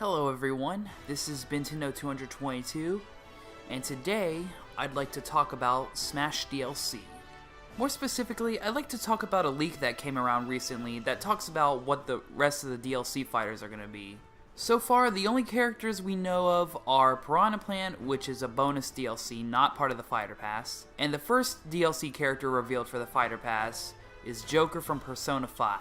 Hello everyone, this is Bintendo222, and today I'd like to talk about Smash DLC. More specifically, I'd like to talk about a leak that came around recently that talks about what the rest of the DLC fighters are going to be. So far, the only characters we know of are Piranha Plant, which is a bonus DLC, not part of the Fighter Pass, and the first DLC character revealed for the Fighter Pass is Joker from Persona 5.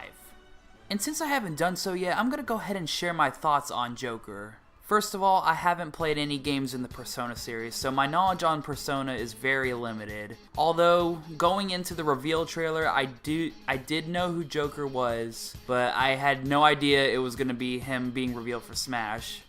And since I haven't done so yet, I'm going to go ahead and share my thoughts on Joker. First of all, I haven't played any games in the Persona series, so my knowledge on Persona is very limited. Although, going into the reveal trailer, I did know who Joker was, but I had no idea it was going to be him being revealed for Smash.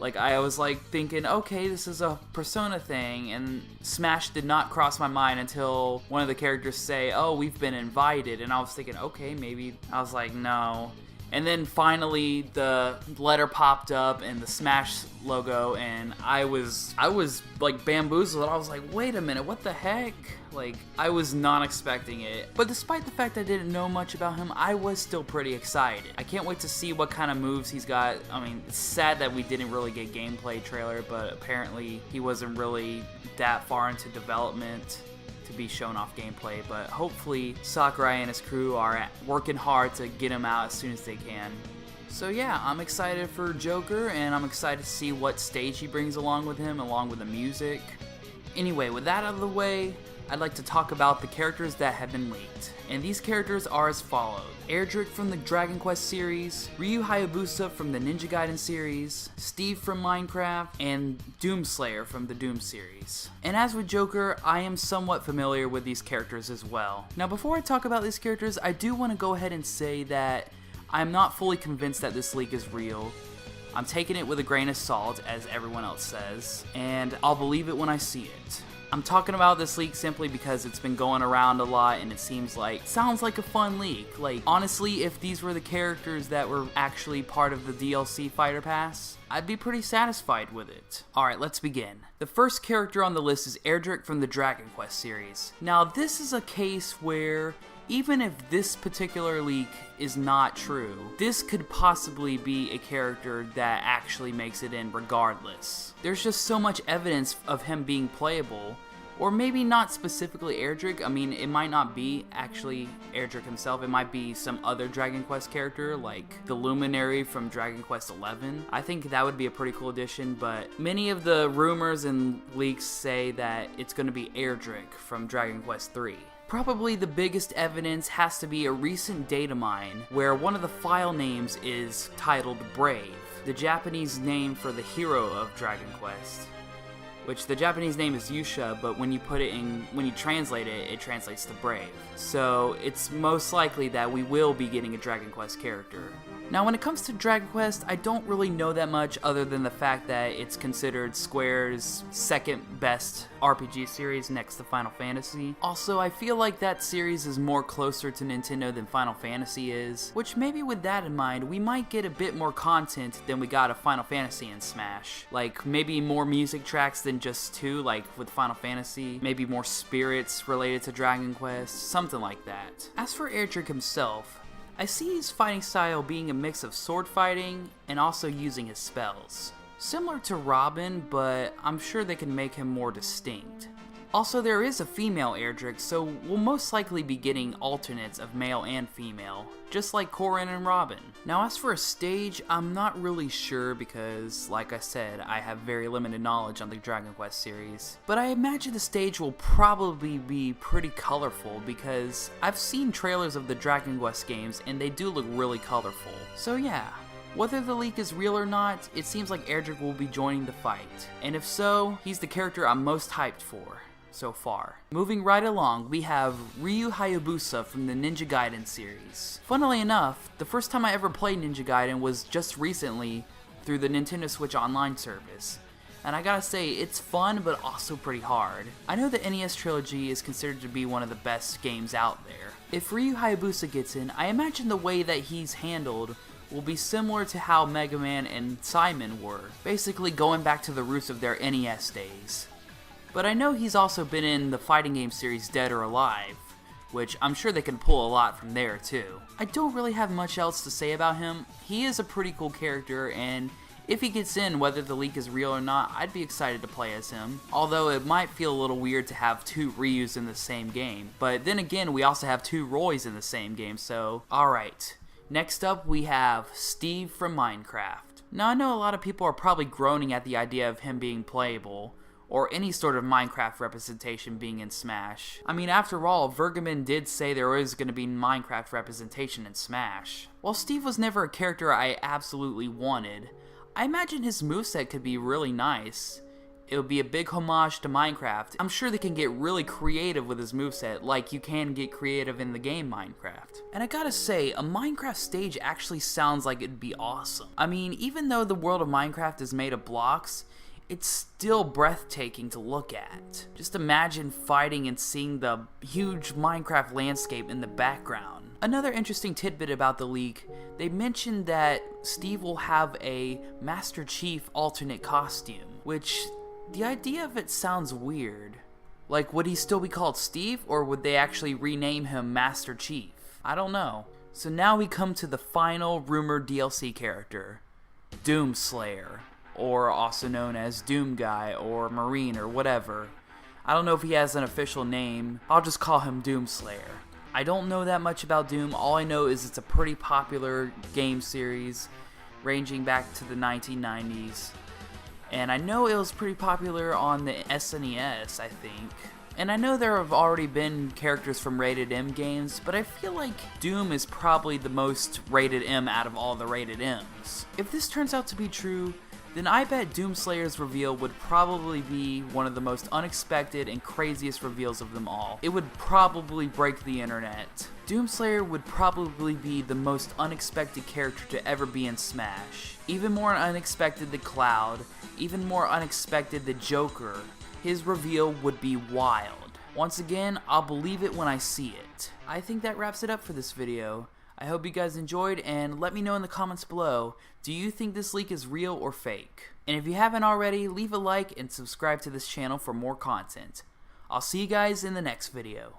I was thinking, okay, this is a Persona thing, and Smash did not cross my mind until one of the characters say, oh, we've been invited, and I was thinking, okay, maybe, I was like, no. And then finally, the letter popped up, and the Smash logo, and I was bamboozled. I was like, wait a minute, what the heck? I was not expecting it. But despite the fact I didn't know much about him, I was still pretty excited. I can't wait to see what kind of moves he's got. I mean, it's sad that we didn't really get gameplay trailer, but apparently he wasn't really that far into development to be shown off gameplay, but hopefully Sakurai and his crew are working hard to get him out as soon as they can. So yeah, I'm excited for Joker, and I'm excited to see what stage he brings along with him, along with the music. Anyway, with that out of the way, I'd like to talk about the characters that have been leaked. And these characters are as follows: Erdrick from the Dragon Quest series, Ryu Hayabusa from the Ninja Gaiden series, Steve from Minecraft, and Doomslayer from the Doom series. And as with Joker, I am somewhat familiar with these characters as well. Now before I talk about these characters, I do want to go ahead and say that I'm not fully convinced that this leak is real. I'm taking it with a grain of salt, as everyone else says, and I'll believe it when I see it. I'm talking about this leak simply because it's been going around a lot and it sounds like a fun leak. Honestly, if these were the characters that were actually part of the DLC Fighter Pass, I'd be pretty satisfied with it. Alright, let's begin. The first character on the list is Erdrick from the Dragon Quest series. Now, this is a case where even if this particular leak is not true, this could possibly be a character that actually makes it in regardless. There's just so much evidence of him being playable, or maybe not specifically Erdrick. I mean, it might not be actually Erdrick himself, it might be some other Dragon Quest character, like the Luminary from Dragon Quest XI. I think that would be a pretty cool addition, but many of the rumors and leaks say that it's going to be Erdrick from Dragon Quest III. Probably the biggest evidence has to be a recent data mine where one of the file names is titled Brave, the Japanese name for the hero of Dragon Quest, which the Japanese name is Yusha, but when you translate it, it translates to Brave. So it's most likely that we will be getting a Dragon Quest character. Now when it comes to Dragon Quest, I don't really know that much other than the fact that it's considered Square's second best RPG series next to Final Fantasy. Also, I feel like that series is more closer to Nintendo than Final Fantasy is, which maybe with that in mind, we might get a bit more content than we got of Final Fantasy in Smash. Maybe more music tracks than just two, like with Final Fantasy, maybe more spirits related to Dragon Quest, something like that. As for Erdrick himself, I see his fighting style being a mix of sword fighting and also using his spells. Similar to Robin, but I'm sure they can make him more distinct. Also, there is a female Erdrick, so we'll most likely be getting alternates of male and female, just like Corrin and Robin. Now as for a stage, I'm not really sure because, like I said, I have very limited knowledge on the Dragon Quest series. But I imagine the stage will probably be pretty colorful because I've seen trailers of the Dragon Quest games and they do look really colorful. So yeah. Whether the leak is real or not, it seems like Erdrick will be joining the fight. And if so, he's the character I'm most hyped for so far. Moving right along, we have Ryu Hayabusa from the Ninja Gaiden series. Funnily enough, the first time I ever played Ninja Gaiden was just recently through the Nintendo Switch Online service. And I gotta say, it's fun but also pretty hard. I know the NES trilogy is considered to be one of the best games out there. If Ryu Hayabusa gets in, I imagine the way that he's handled will be similar to how Mega Man and Simon were, basically going back to the roots of their NES days. But I know he's also been in the fighting game series Dead or Alive, which I'm sure they can pull a lot from there too. I don't really have much else to say about him. He is a pretty cool character, and If he gets in, whether the leak is real or not, I'd be excited to play as him. Although it might feel a little weird to have 2 Ryus in the same game. But then again, we also have 2 Roys in the same game, so alright. Next up, we have Steve from Minecraft. Now, I know a lot of people are probably groaning at the idea of him being playable, or any sort of Minecraft representation being in Smash. I mean, after all, Vergaman did say there was going to be Minecraft representation in Smash. While Steve was never a character I absolutely wanted, I imagine his moveset could be really nice. It would be a big homage to Minecraft. I'm sure they can get really creative with his moveset, like you can get creative in the game Minecraft. And I gotta say, a Minecraft stage actually sounds like it'd be awesome. I mean, even though the world of Minecraft is made of blocks, it's still breathtaking to look at. Just imagine fighting and seeing the huge Minecraft landscape in the background. Another interesting tidbit about the leak, they mentioned that Steve will have a Master Chief alternate costume, which the idea of it sounds weird. Like, would he still be called Steve, or would they actually rename him Master Chief? I don't know. So now we come to the final rumored DLC character, Doomslayer, or also known as Doom Guy, or Marine, or whatever. I don't know if he has an official name. I'll just call him Doomslayer. I don't know that much about Doom. All I know is it's a pretty popular game series, ranging back to the 1990s. And I know it was pretty popular on the SNES, I think. And I know there have already been characters from Rated M games, but I feel like Doom is probably the most Rated M out of all the Rated M's. If this turns out to be true, then I bet Doomslayer's reveal would probably be one of the most unexpected and craziest reveals of them all. It would probably break the internet. Doomslayer would probably be the most unexpected character to ever be in Smash. Even more unexpected than Cloud, even more unexpected than Joker. His reveal would be wild. Once again, I'll believe it when I see it. I think that wraps it up for this video. I hope you guys enjoyed, and let me know in the comments below, do you think this leak is real or fake? And if you haven't already, leave a like and subscribe to this channel for more content. I'll see you guys in the next video.